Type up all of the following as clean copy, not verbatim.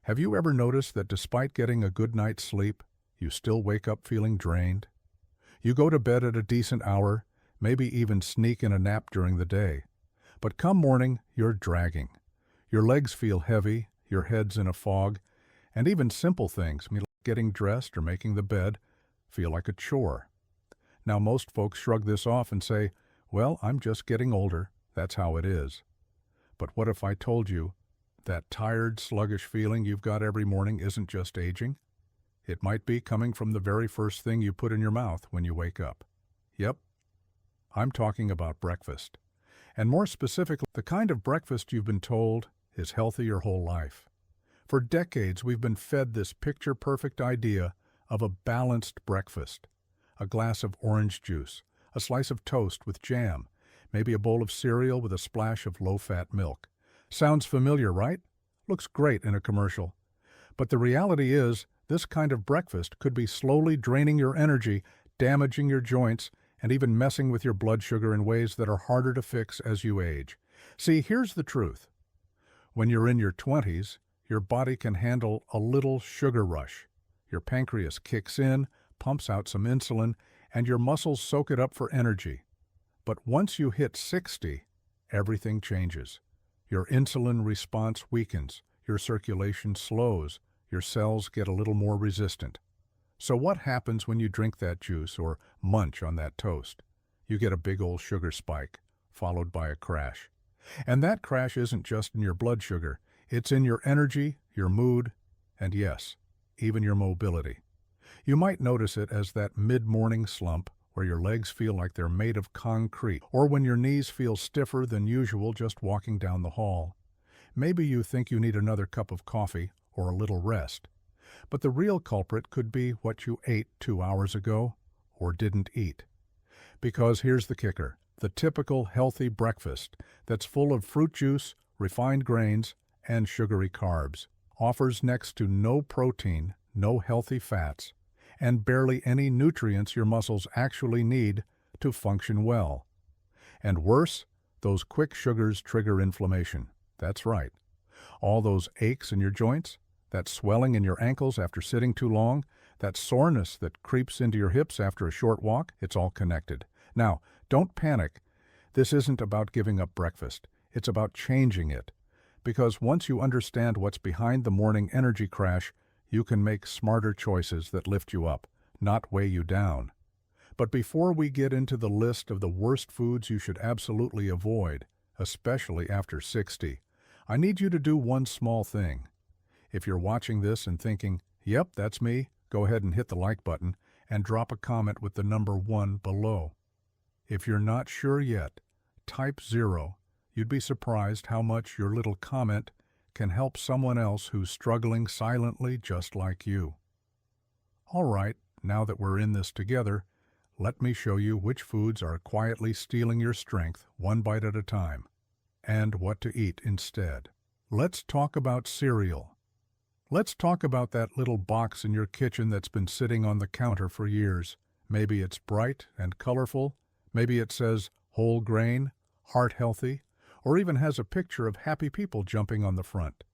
Have you ever noticed that despite getting a good night's sleep, you still wake up feeling drained? You go to bed at a decent hour, maybe even sneak in a nap during the day. But come morning, you're dragging. Your legs feel heavy, your head's in a fog, and even simple things, like getting dressed or making the bed, feel like a chore. Now most folks shrug this off and say, well, I'm just getting older, that's how it is. But what if I told you that tired, sluggish feeling you've got every morning isn't just aging? It might be coming from the very first thing you put in your mouth when you wake up. Yep, I'm talking about breakfast. And more specifically, the kind of breakfast you've been told is healthy your whole life. For decades, we've been fed this picture-perfect idea of a balanced breakfast. A glass of orange juice, a slice of toast with jam, maybe a bowl of cereal with a splash of low-fat milk. Sounds familiar, right? Looks great in a commercial. But the reality is, this kind of breakfast could be slowly draining your energy, damaging your joints, and even messing with your blood sugar in ways that are harder to fix as you age. See, here's the truth. When you're in your 20s, your body can handle a little sugar rush. Your pancreas kicks in, pumps out some insulin, and your muscles soak it up for energy. But once you hit 60, everything changes. Your insulin response weakens, your circulation slows, your cells get a little more resistant. So what happens when you drink that juice or munch on that toast? You get a big old sugar spike, followed by a crash. And that crash isn't just in your blood sugar, it's in your energy, your mood, and yes, even your mobility. You might notice it as that mid-morning slump where your legs feel like they're made of concrete, or when your knees feel stiffer than usual just walking down the hall. Maybe you think you need another cup of coffee or a little rest. But the real culprit could be what you ate 2 hours ago or didn't eat. Because here's the kicker, the typical healthy breakfast that's full of fruit juice, refined grains, and sugary carbs offers next to no protein, no healthy fats, and barely any nutrients your muscles actually need to function well. And worse, those quick sugars trigger inflammation. That's right. All those aches in your joints, that swelling in your ankles after sitting too long, that soreness that creeps into your hips after a short walk, it's all connected. Now, don't panic. This isn't about giving up breakfast. It's about changing it. Because once you understand what's behind the morning energy crash, you can make smarter choices that lift you up, not weigh you down. But before we get into the list of the worst foods you should absolutely avoid, especially after 60, I need you to do one small thing. If you're watching this and thinking, yep, that's me, go ahead and hit the like button and drop a comment with the number 1 below. If you're not sure yet, type 0. You'd be surprised how much your little comment can help someone else who's struggling silently just like you. All right, now that we're in this together, let me show you which foods are quietly stealing your strength one bite at a time, and what to eat instead. Let's talk about cereal. Let's talk about that little box in your kitchen that's been sitting on the counter for years. Maybe it's bright and colorful, maybe it says whole grain, heart healthy, or even has a picture of happy people jumping on the front.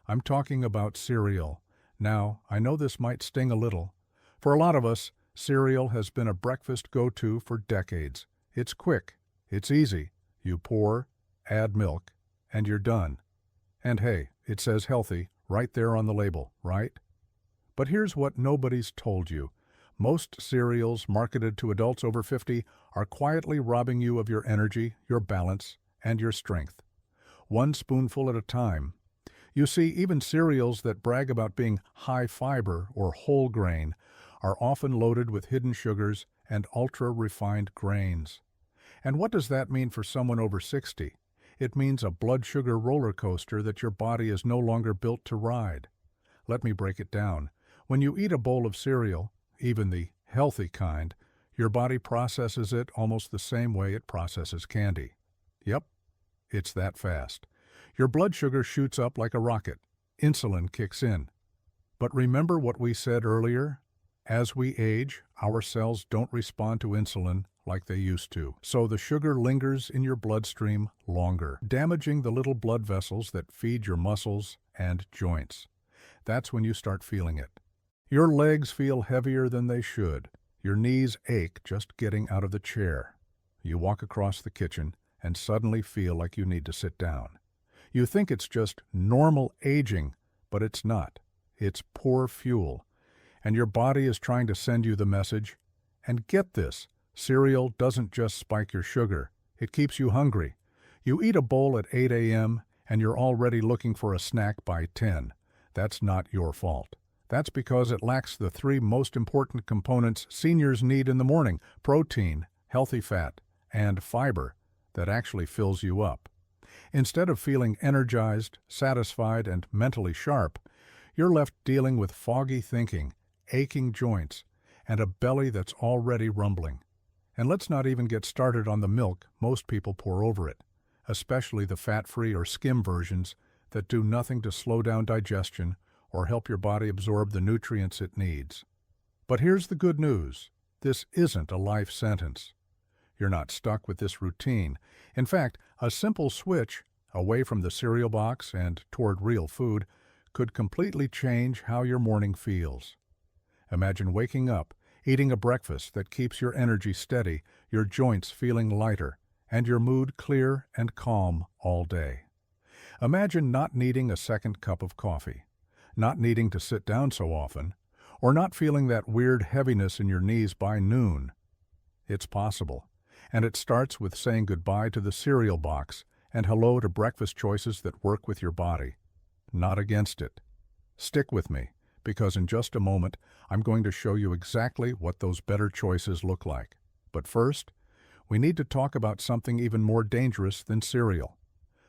I'm talking about cereal. Now, I know this might sting a little. For a lot of us, cereal has been a breakfast go-to for decades. It's quick, it's easy. You pour, add milk, and you're done. And hey, it says healthy right there on the label, right? But here's what nobody's told you. Most cereals marketed to adults over 50 are quietly robbing you of your energy, your balance, and your strength. One spoonful at a time. You see, even cereals that brag about being high fiber or whole grain are often loaded with hidden sugars and ultra-refined grains. And what does that mean for someone over 60? It means a blood sugar roller coaster that your body is no longer built to ride. Let me break it down. When you eat a bowl of cereal, even the healthy kind, your body processes it almost the same way it processes candy. Yep, it's that fast. Your blood sugar shoots up like a rocket. Insulin kicks in. But remember what we said earlier? As we age, our cells don't respond to insulin like they used to. So the sugar lingers in your bloodstream longer, damaging the little blood vessels that feed your muscles and joints. That's when you start feeling it. Your legs feel heavier than they should. Your knees ache just getting out of the chair. You walk across the kitchen and suddenly feel like you need to sit down. You think it's just normal aging, but it's not. It's poor fuel. And your body is trying to send you the message. And get this, cereal doesn't just spike your sugar. It keeps you hungry. You eat a bowl at 8 a.m. and you're already looking for a snack by 10. That's not your fault. That's because it lacks the three most important components seniors need in the morning: protein, healthy fat, and fiber that actually fills you up. Instead of feeling energized, satisfied, and mentally sharp, you're left dealing with foggy thinking, aching joints, and a belly that's already rumbling. And let's not even get started on the milk most people pour over it, especially the fat-free or skim versions that do nothing to slow down digestion or help your body absorb the nutrients it needs. But here's the good news. This isn't a life sentence. You're not stuck with this routine. In fact, a simple switch away from the cereal box and toward real food could completely change how your morning feels. Imagine waking up, eating a breakfast that keeps your energy steady, your joints feeling lighter, and your mood clear and calm all day. Imagine not needing a second cup of coffee, not needing to sit down so often, or not feeling that weird heaviness in your knees by noon. It's possible, and it starts with saying goodbye to the cereal box and hello to breakfast choices that work with your body, not against it. Stick with me, because in just a moment, I'm going to show you exactly what those better choices look like. But first, we need to talk about something even more dangerous than cereal.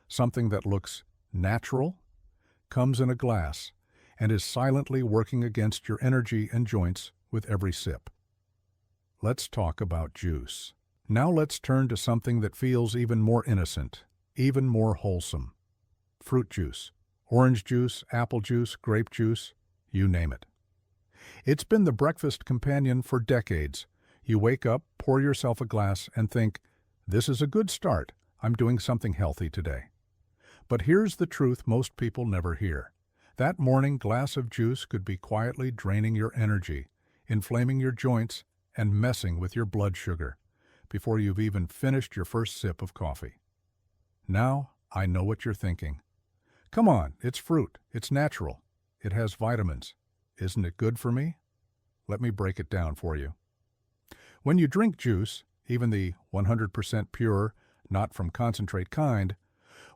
Something that looks natural, comes in a glass, and is silently working against your energy and joints with every sip. Let's talk about juice. Now let's turn to something that feels even more innocent, even more wholesome. Fruit juice, orange juice, apple juice, grape juice, you name it. It's been the breakfast companion for decades. You wake up, pour yourself a glass, and think, this is a good start. I'm doing something healthy today. But here's the truth most people never hear. That morning glass of juice could be quietly draining your energy, inflaming your joints, and messing with your blood sugar before you've even finished your first sip of coffee. Now, I know what you're thinking. Come on, it's fruit, it's natural, it has vitamins. Isn't it good for me? Let me break it down for you. When you drink juice, even the 100% pure, not from concentrate kind,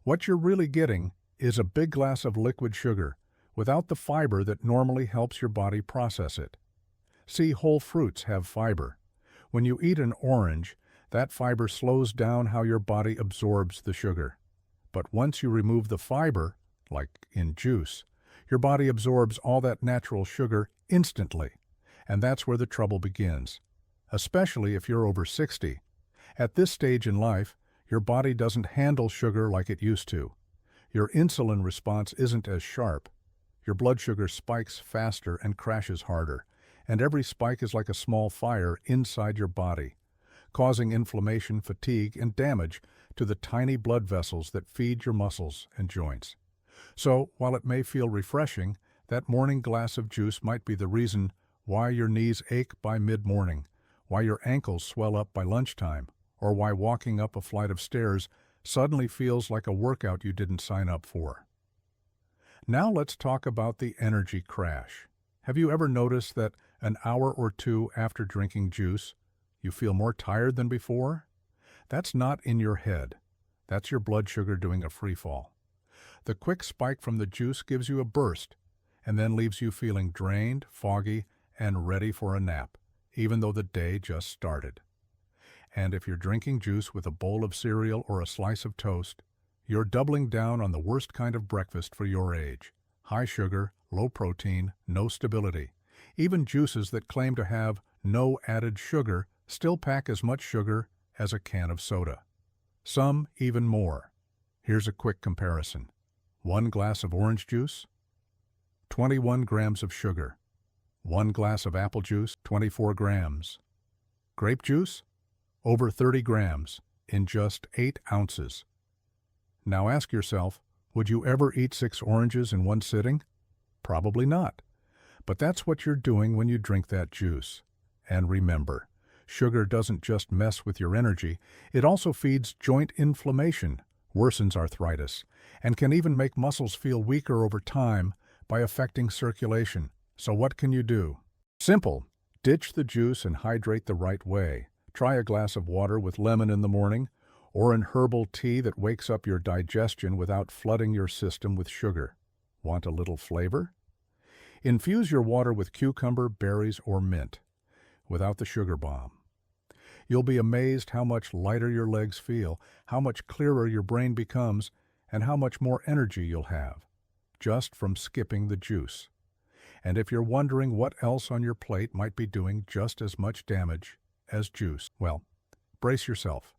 what you're really getting is a big glass of liquid sugar without the fiber that normally helps your body process it. See, whole fruits have fiber. When you eat an orange, that fiber slows down how your body absorbs the sugar. But once you remove the fiber, like in juice, your body absorbs all that natural sugar instantly. And that's where the trouble begins, especially if you're over 60. At this stage in life, your body doesn't handle sugar like it used to. Your insulin response isn't as sharp. Your blood sugar spikes faster and crashes harder, and every spike is like a small fire inside your body, causing inflammation, fatigue, and damage to the tiny blood vessels that feed your muscles and joints. So, while it may feel refreshing, that morning glass of juice might be the reason why your knees ache by mid-morning, why your ankles swell up by lunchtime, or why walking up a flight of stairs suddenly feels like a workout you didn't sign up for. Now let's talk about the energy crash. Have you ever noticed that an hour or two after drinking juice, you feel more tired than before? That's not in your head. That's your blood sugar doing a free fall. The quick spike from the juice gives you a burst, and then leaves you feeling drained, foggy, and ready for a nap, even though the day just started. And if you're drinking juice with a bowl of cereal or a slice of toast, you're doubling down on the worst kind of breakfast for your age. High sugar, low protein, no stability. Even juices that claim to have no added sugar still pack as much sugar as a can of soda. Some even more. Here's a quick comparison. 1 glass of orange juice, 21 grams of sugar. 1 glass of apple juice, 24 grams. Grape juice, over 30 grams, in just 8 ounces. Now ask yourself, would you ever eat 6 oranges in one sitting? Probably not. But that's what you're doing when you drink that juice. And remember, sugar doesn't just mess with your energy, it also feeds joint inflammation, worsens arthritis, and can even make muscles feel weaker over time by affecting circulation. So what can you do? Simple. Ditch the juice and hydrate the right way. Try a glass of water with lemon in the morning, or an herbal tea that wakes up your digestion without flooding your system with sugar. Want a little flavor? Infuse your water with cucumber, berries, or mint, without the sugar bomb. You'll be amazed how much lighter your legs feel, how much clearer your brain becomes, and how much more energy you'll have, just from skipping the juice. And if you're wondering what else on your plate might be doing just as much damage as juice, well, brace yourself,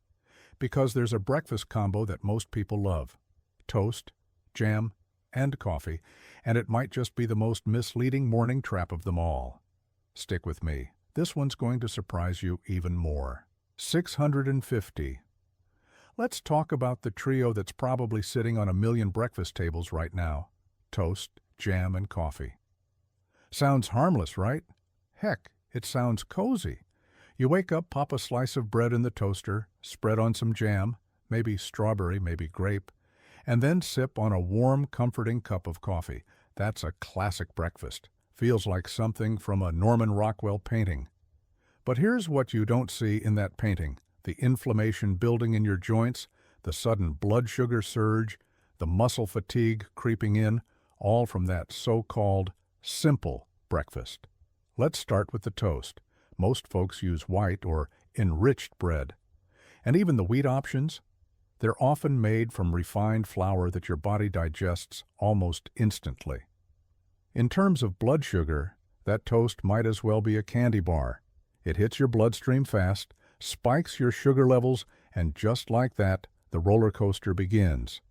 because there's a breakfast combo that most people love: toast, jam, and coffee, and it might just be the most misleading morning trap of them all. Stick with me. This one's going to surprise you even more. 650. Let's talk about the trio that's probably sitting on a million breakfast tables right now: toast, jam, and coffee. Sounds harmless, right? Heck, it sounds cozy. You wake up, pop a slice of bread in the toaster, spread on some jam, maybe strawberry, maybe grape, and then sip on a warm, comforting cup of coffee. That's a classic breakfast. Feels like something from a Norman Rockwell painting. But here's what you don't see in that painting: the inflammation building in your joints, the sudden blood sugar surge, the muscle fatigue creeping in, all from that so-called simple breakfast. Let's start with the toast. Most folks use white or enriched bread. And even the wheat options, they're often made from refined flour that your body digests almost instantly. In terms of blood sugar, that toast might as well be a candy bar. It hits your bloodstream fast, spikes your sugar levels, and just like that, the roller coaster begins.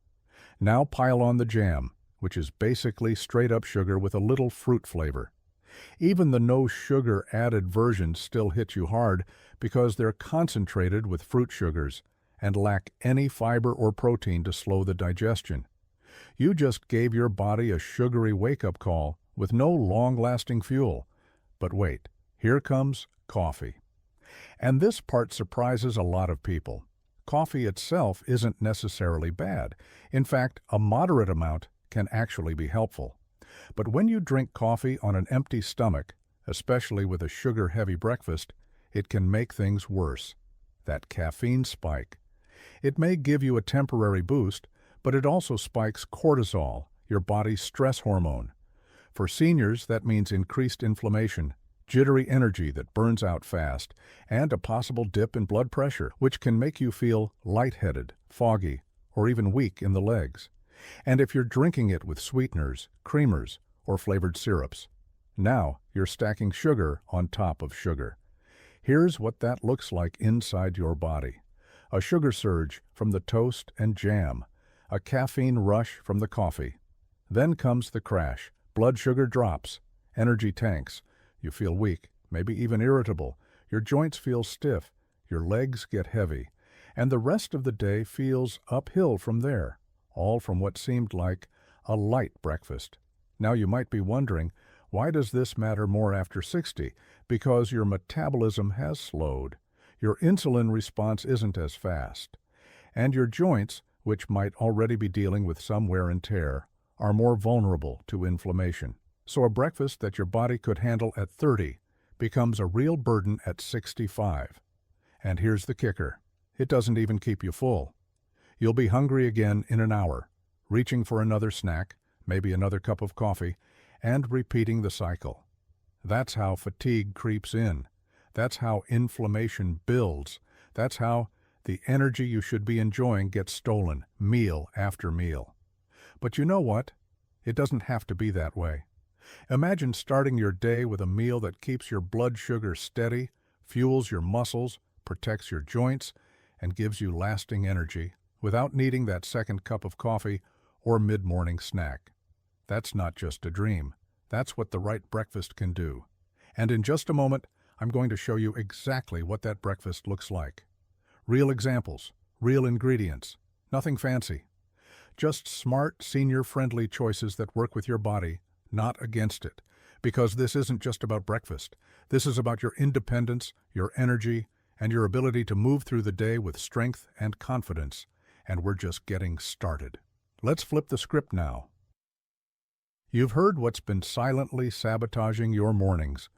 Now pile on the jam, which is basically straight-up sugar with a little fruit flavor. Even the no-sugar added versions still hit you hard because they're concentrated with fruit sugars and lack any fiber or protein to slow the digestion. You just gave your body a sugary wake-up call with no long-lasting fuel. But wait, here comes coffee. And this part surprises a lot of people. Coffee itself isn't necessarily bad. In fact, a moderate amount can actually be helpful. But when you drink coffee on an empty stomach, especially with a sugar-heavy breakfast, it can make things worse. That caffeine spike. It may give you a temporary boost, but it also spikes cortisol, your body's stress hormone. For seniors, that means increased inflammation, jittery energy that burns out fast, and a possible dip in blood pressure, which can make you feel lightheaded, foggy, or even weak in the legs. And if you're drinking it with sweeteners, creamers, or flavored syrups, now you're stacking sugar on top of sugar. Here's what that looks like inside your body: a sugar surge from the toast and jam, a caffeine rush from the coffee. Then comes the crash. Blood sugar drops, energy tanks. You feel weak, maybe even irritable. Your joints feel stiff, your legs get heavy, and the rest of the day feels uphill from there, all from what seemed like a light breakfast. Now you might be wondering, why does this matter more after 60? Because your metabolism has slowed. Your insulin response isn't as fast. And your joints, which might already be dealing with some wear and tear, are more vulnerable to inflammation. So a breakfast that your body could handle at 30 becomes a real burden at 65. And here's the kicker: it doesn't even keep you full. You'll be hungry again in an hour, reaching for another snack, maybe another cup of coffee, and repeating the cycle. That's how fatigue creeps in. That's how inflammation builds. That's how the energy you should be enjoying gets stolen, meal after meal. But you know what? It doesn't have to be that way. Imagine starting your day with a meal that keeps your blood sugar steady, fuels your muscles, protects your joints, and gives you lasting energy without needing that second cup of coffee or mid-morning snack. That's not just a dream. That's what the right breakfast can do. And in just a moment, I'm going to show you exactly what that breakfast looks like. Real examples, real ingredients, nothing fancy. Just smart, senior-friendly choices that work with your body, not against it. Because this isn't just about breakfast. This is about your independence, your energy, and your ability to move through the day with strength and confidence. And we're just getting started. Let's flip the script now. You've heard what's been silently sabotaging your mornings.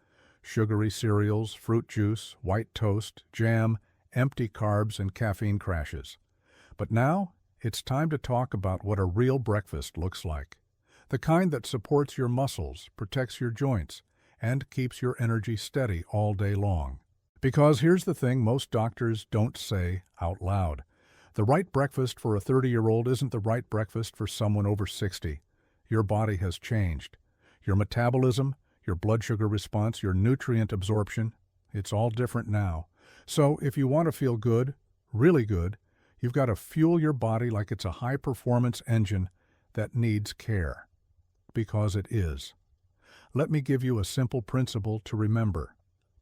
Sugary cereals, fruit juice, white toast, jam, empty carbs, and caffeine crashes. But now, it's time to talk about what a real breakfast looks like. The kind that supports your muscles, protects your joints, and keeps your energy steady all day long. Because here's the thing most doctors don't say out loud. The right breakfast for a 30-year-old isn't the right breakfast for someone over 60. Your body has changed. Your metabolism, your blood sugar response, your nutrient absorption, it's all different now. So if you want to feel good, really good, you've got to fuel your body like it's a high-performance engine that needs care. Because it is. Let me give you a simple principle to remember.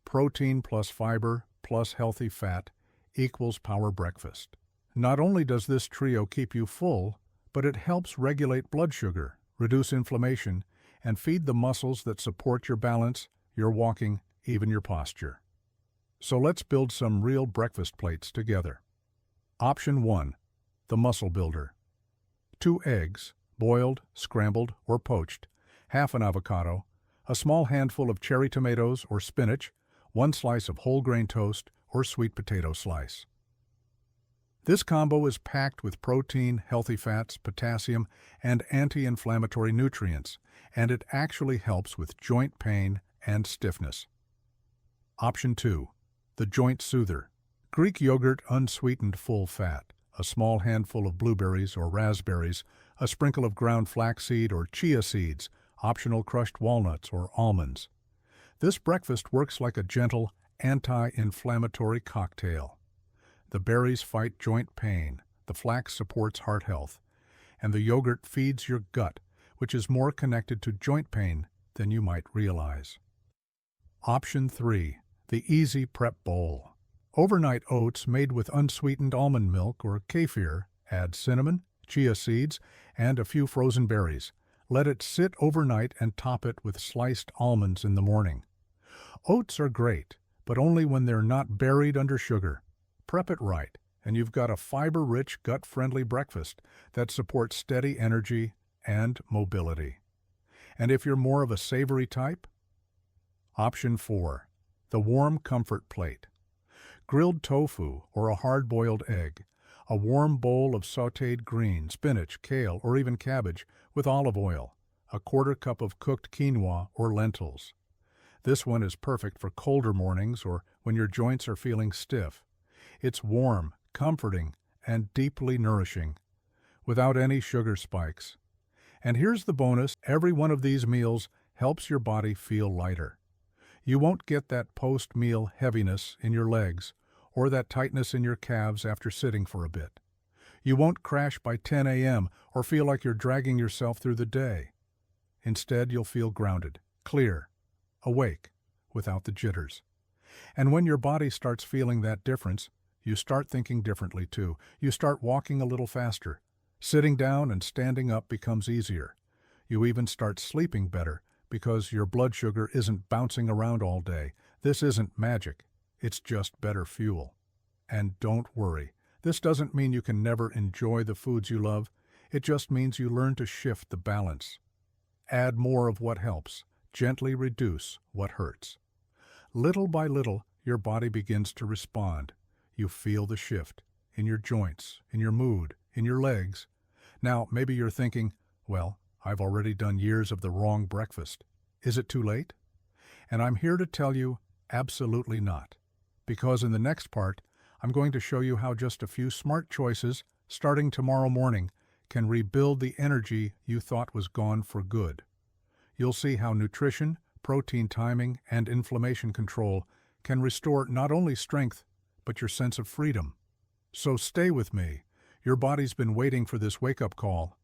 Protein plus fiber plus healthy fat equals power breakfast. Not only does this trio keep you full, but it helps regulate blood sugar, reduce inflammation, and feed the muscles that support your balance, your walking, even your posture. So let's build some real breakfast plates together. Option 1. The Muscle Builder. 2 eggs, boiled, scrambled, or poached, half an avocado, a small handful of cherry tomatoes or spinach, 1 slice of whole grain toast or sweet potato slice. This combo is packed with protein, healthy fats, potassium, and anti-inflammatory nutrients, and it actually helps with joint pain and stiffness. Option 2. The Joint Soother. Greek yogurt unsweetened full fat, a small handful of blueberries or raspberries, a sprinkle of ground flaxseed or chia seeds, optional crushed walnuts or almonds. This breakfast works like a gentle, anti-inflammatory cocktail. The berries fight joint pain, the flax supports heart health, and the yogurt feeds your gut, which is more connected to joint pain than you might realize. Option 3. The Easy Prep Bowl. Overnight oats made with unsweetened almond milk or kefir, add cinnamon, chia seeds, and a few frozen berries. Let it sit overnight and top it with sliced almonds in the morning. Oats are great, but only when they're not buried under sugar. Prep it right, and you've got a fiber-rich, gut-friendly breakfast that supports steady energy and mobility. And if you're more of a savory type? Option 4. The Warm Comfort Plate. Grilled tofu or a hard-boiled egg, a warm bowl of sautéed greens, spinach, kale, or even cabbage with olive oil, a 1/4 cup of cooked quinoa or lentils. This one is perfect for colder mornings or when your joints are feeling stiff. It's warm, comforting, and deeply nourishing, without any sugar spikes. And here's the bonus, every one of these meals helps your body feel lighter. You won't get that post-meal heaviness in your legs or that tightness in your calves after sitting for a bit. You won't crash by 10 a.m. or feel like you're dragging yourself through the day. Instead, you'll feel grounded, clear, awake, without the jitters. And when your body starts feeling that difference, you start thinking differently too. You start walking a little faster. Sitting down and standing up becomes easier. You even start sleeping better because your blood sugar isn't bouncing around all day. This isn't magic. It's just better fuel. And don't worry. This doesn't mean you can never enjoy the foods you love. It just means you learn to shift the balance. Add more of what helps. Gently reduce what hurts. Little by little, your body begins to respond. You feel the shift in your joints, in your mood, in your legs. Now, maybe you're thinking, well, I've already done years of the wrong breakfast. Is it too late? And I'm here to tell you, absolutely not. Because in the next part, I'm going to show you how just a few smart choices, starting tomorrow morning, can rebuild the energy you thought was gone for good. You'll see how nutrition, protein timing, and inflammation control can restore not only strength, but your sense of freedom. So stay with me. Your body's been waiting for this wake-up call.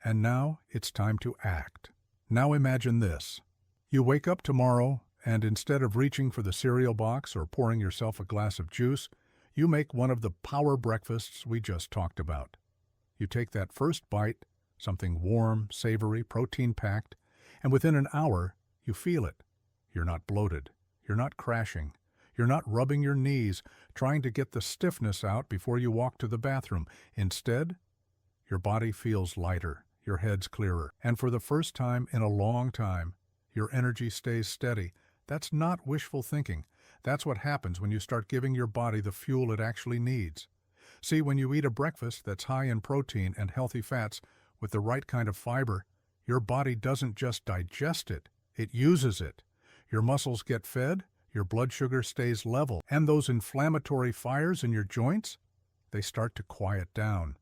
And now it's time to act. Now imagine this. You wake up tomorrow, and instead of reaching for the cereal box or pouring yourself a glass of juice, You make one of the power breakfasts we just talked about. You take that first bite, something warm, savory, protein-packed, and within an hour, you feel it. You're not bloated. You're not crashing. You're not rubbing your knees, trying to get the stiffness out before you walk to the bathroom. Instead, your body feels lighter, your head's clearer, and for the first time in a long time, your energy stays steady. That's not wishful thinking. That's what happens when you start giving your body the fuel it actually needs. See, when you eat a breakfast that's high in protein and healthy fats with the right kind of fiber, your body doesn't just digest it, it uses it. Your muscles get fed, your blood sugar stays level, and those inflammatory fires in your joints, they start to quiet down.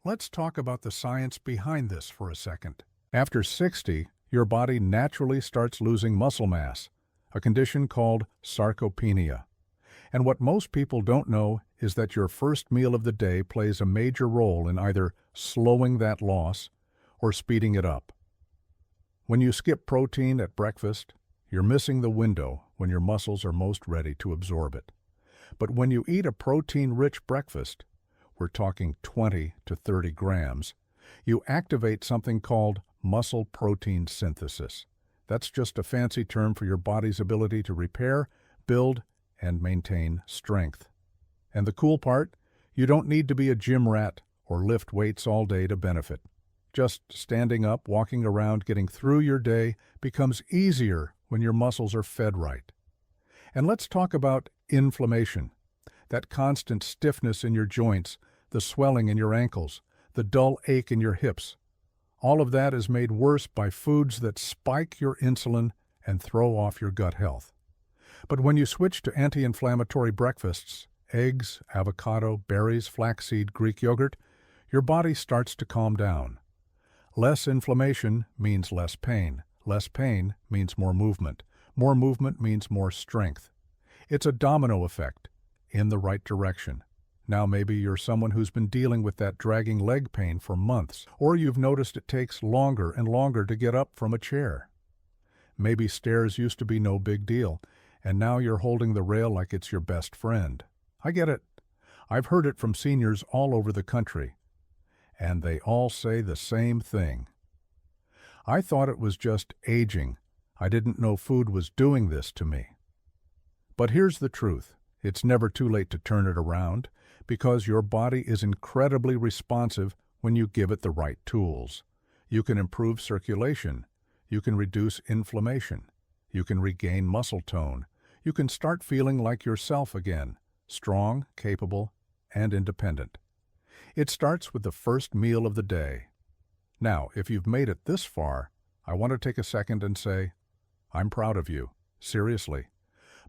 Let's talk about the science behind this for a second. After 60, your body naturally starts losing muscle mass, a condition called sarcopenia. And what most people don't know is that your first meal of the day plays a major role in either slowing that loss or speeding it up. When you skip protein at breakfast, you're missing the window when your muscles are most ready to absorb it. But when you eat a protein-rich breakfast, we're talking 20 to 30 grams, you activate something called muscle protein synthesis. That's just a fancy term for your body's ability to repair, build, and maintain strength. And the cool part, you don't need to be a gym rat or lift weights all day to benefit. Just standing up, walking around, getting through your day becomes easier when your muscles are fed right. And let's talk about inflammation. That constant stiffness in your joints, the swelling in your ankles, the dull ache in your hips. All of that is made worse by foods that spike your insulin and throw off your gut health. But when you switch to anti-inflammatory breakfasts, eggs, avocado, berries, flaxseed, Greek yogurt, your body starts to calm down. Less inflammation means less pain. Less pain means more movement. More movement means more strength. It's a domino effect in the right direction. Now maybe you're someone who's been dealing with that dragging leg pain for months, or you've noticed it takes longer and longer to get up from a chair. Maybe stairs used to be no big deal, and now you're holding the rail like it's your best friend. I get it. I've heard it from seniors all over the country, and they all say the same thing. I thought it was just aging. I didn't know food was doing this to me. But here's the truth. It's never too late to turn it around, because your body is incredibly responsive when you give it the right tools. You can improve circulation. You can reduce inflammation. You can regain muscle tone. You can start feeling like yourself again, strong, capable, and independent. It starts with the first meal of the day. Now, if you've made it this far, I want to take a second and say, I'm proud of you. Seriously.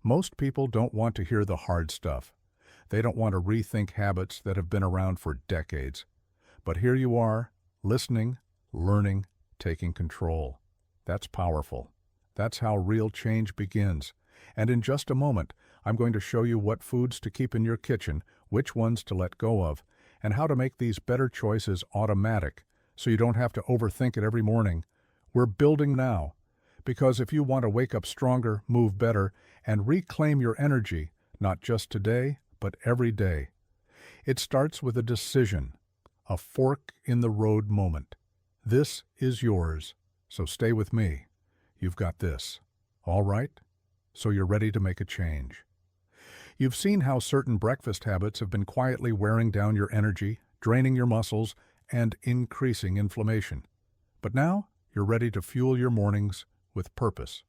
Most people don't want to hear the hard stuff. They don't want to rethink habits that have been around for decades. But here you are, listening, learning, taking control. That's powerful. That's how real change begins. And in just a moment, I'm going to show you what foods to keep in your kitchen, which ones to let go of, and how to make these better choices automatic so you don't have to overthink it every morning. We're building now, because if you want to wake up stronger, move better, and reclaim your energy, not just today, but every day, it starts with a decision, a fork-in-the-road moment. This is yours, so stay with me. You've got this. All right? So you're ready to make a change. You've seen how certain breakfast habits have been quietly wearing down your energy, draining your muscles, and increasing inflammation. But now, you're ready to fuel your mornings with purpose.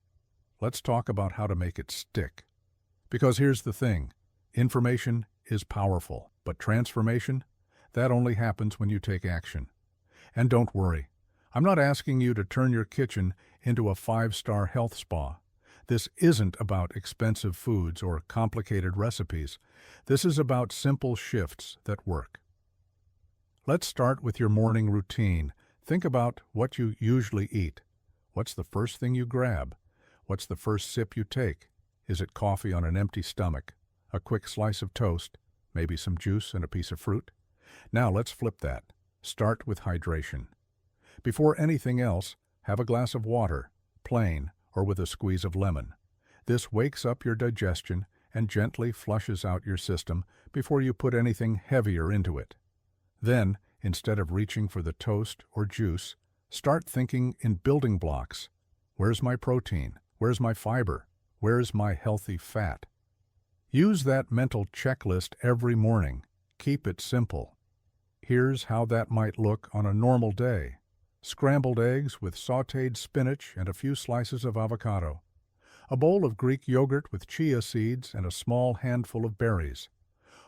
Let's talk about how to make it stick. Because here's the thing, information is powerful, but transformation, that only happens when you take action. And don't worry, I'm not asking you to turn your kitchen into a 5-star health spa. This isn't about expensive foods or complicated recipes. This is about simple shifts that work. Let's start with your morning routine. Think about what you usually eat. What's the first thing you grab? What's the first sip you take? Is it coffee on an empty stomach? A quick slice of toast? Maybe some juice and a piece of fruit? Now let's flip that. Start with hydration. Before anything else, have a glass of water, plain or with a squeeze of lemon. This wakes up your digestion and gently flushes out your system before you put anything heavier into it. Then, instead of reaching for the toast or juice, start thinking in building blocks. Where's my protein? Where's my fiber? Where's my healthy fat? Use that mental checklist every morning. Keep it simple. Here's how that might look on a normal day. Scrambled eggs with sautéed spinach and a few slices of avocado. A bowl of Greek yogurt with chia seeds and a small handful of berries.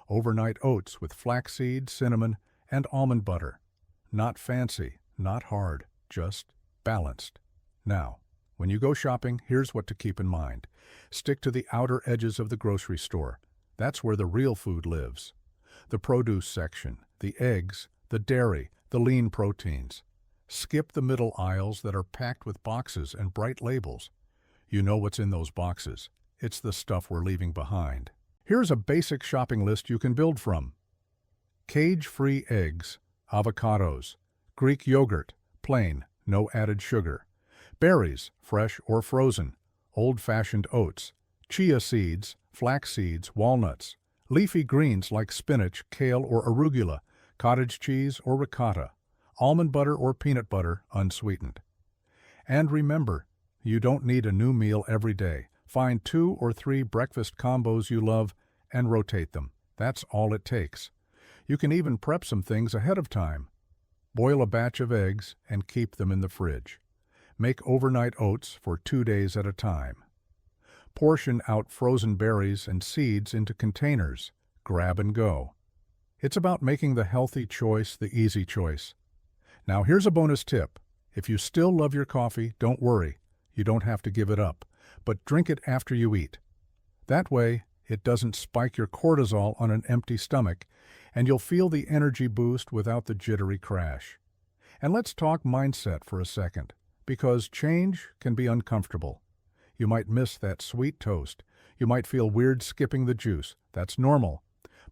Overnight oats with flaxseed, cinnamon, and almond butter. Not fancy, not hard, just balanced. Now, when you go shopping, here's what to keep in mind. Stick to the outer edges of the grocery store. That's where the real food lives. The produce section, the eggs, the dairy, the lean proteins. Skip the middle aisles that are packed with boxes and bright labels. You know what's in those boxes. It's the stuff we're leaving behind. Here's a basic shopping list you can build from. Cage-free eggs, avocados, Greek yogurt, plain, no added sugar. Berries, fresh or frozen, old-fashioned oats, chia seeds, flax seeds, walnuts, leafy greens like spinach, kale, or arugula, cottage cheese or ricotta, almond butter or peanut butter, unsweetened. And remember, you don't need a new meal every day. Find 2 or 3 breakfast combos you love and rotate them. That's all it takes. You can even prep some things ahead of time. Boil a batch of eggs and keep them in the fridge. Make overnight oats for 2 days at a time. Portion out frozen berries and seeds into containers. Grab and go. It's about making the healthy choice the easy choice. Now here's a bonus tip. If you still love your coffee, don't worry. You don't have to give it up, but drink it after you eat. That way, it doesn't spike your cortisol on an empty stomach, and you'll feel the energy boost without the jittery crash. And let's talk mindset for a second, because change can be uncomfortable. You might miss that sweet toast. You might feel weird skipping the juice. That's normal.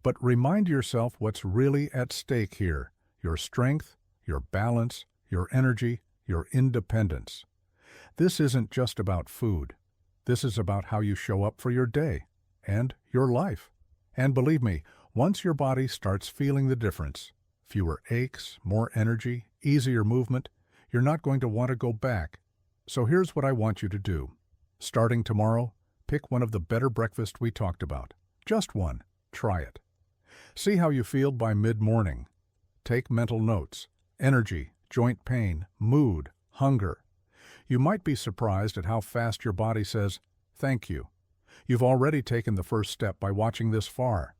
But remind yourself what's really at stake here. Your strength, your balance, your energy, your independence. This isn't just about food. This is about how you show up for your day and your life. And believe me, once your body starts feeling the difference, fewer aches, more energy, easier movement, you're not going to want to go back. So here's what I want you to do. Starting tomorrow, pick one of the better breakfasts we talked about. Just one. Try it. See how you feel by mid-morning. Take mental notes. Energy, joint pain, mood, hunger. You might be surprised at how fast your body says, "Thank you." You've already taken the first step by watching this far.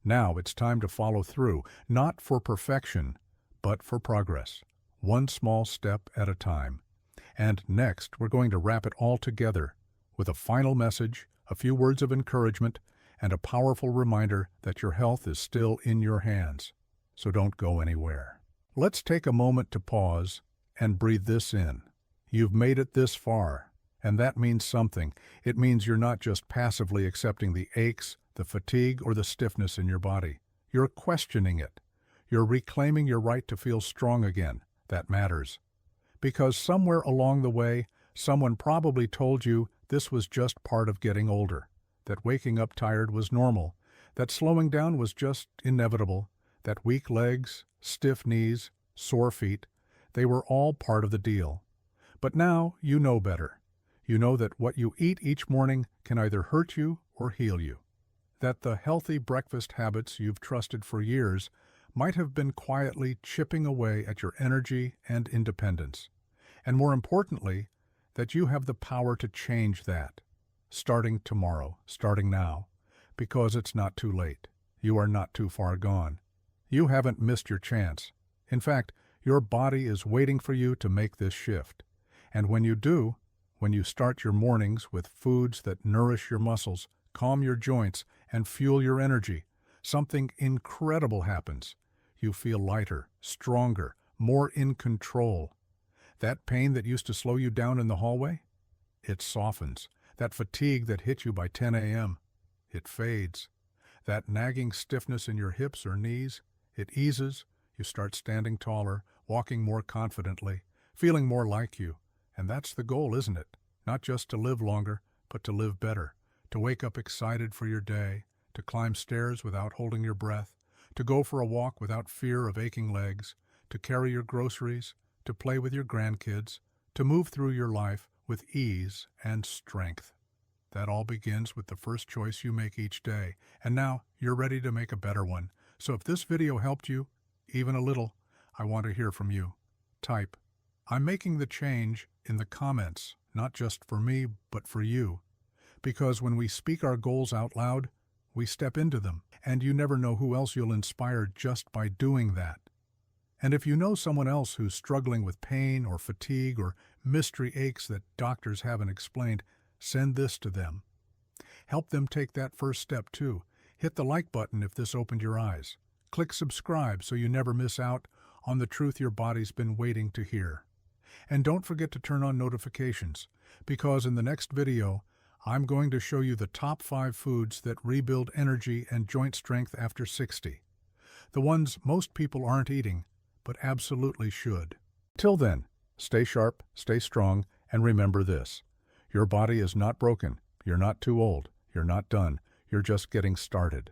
Now it's time to follow through, not for perfection, but for progress. One small step at a time. And next, we're going to wrap it all together with a final message, a few words of encouragement, and a powerful reminder that your health is still in your hands. So don't go anywhere. Let's take a moment to pause and breathe this in. You've made it this far, and that means something. It means you're not just passively accepting the aches, the fatigue, or the stiffness in your body. You're questioning it. You're reclaiming your right to feel strong again. That matters. Because somewhere along the way, someone probably told you this was just part of getting older, that waking up tired was normal, that slowing down was just inevitable, that weak legs, stiff knees, sore feet, they were all part of the deal. But now you know better. You know that what you eat each morning can either hurt you or heal you. That the healthy breakfast habits you've trusted for years might have been quietly chipping away at your energy and independence. And more importantly, that you have the power to change that. Starting tomorrow, starting now, because it's not too late. You are not too far gone. You haven't missed your chance. In fact, your body is waiting for you to make this shift. And when you do, when you start your mornings with foods that nourish your muscles, calm your joints, and fuel your energy, something incredible happens. You feel lighter, stronger, more in control. That pain that used to slow you down in the hallway? It softens. That fatigue that hit you by 10 a.m., it fades. That nagging stiffness in your hips or knees, it eases. You start standing taller, walking more confidently, feeling more like you. And that's the goal, isn't it? Not just to live longer, but to live better. to wake up excited for your day, to climb stairs without holding your breath, to go for a walk without fear of aching legs, to carry your groceries, to play with your grandkids, to move through your life with ease and strength. That all begins with the first choice you make each day, and now you're ready to make a better one. So if this video helped you, even a little, I want to hear from you. Type, "I'm making the change" in the comments, not just for me, but for you. Because when we speak our goals out loud, we step into them, and you never know who else you'll inspire just by doing that. And if you know someone else who's struggling with pain or fatigue or mystery aches that doctors haven't explained, send this to them. Help them take that first step too. Hit the like button if this opened your eyes. Click subscribe so you never miss out on the truth your body's been waiting to hear. And don't forget to turn on notifications, because in the next video, I'm going to show you the top 5 foods that rebuild energy and joint strength after 60. The ones most people aren't eating, but absolutely should. Till then, stay sharp, stay strong, and remember this. Your body is not broken. You're not too old. You're not done. You're just getting started.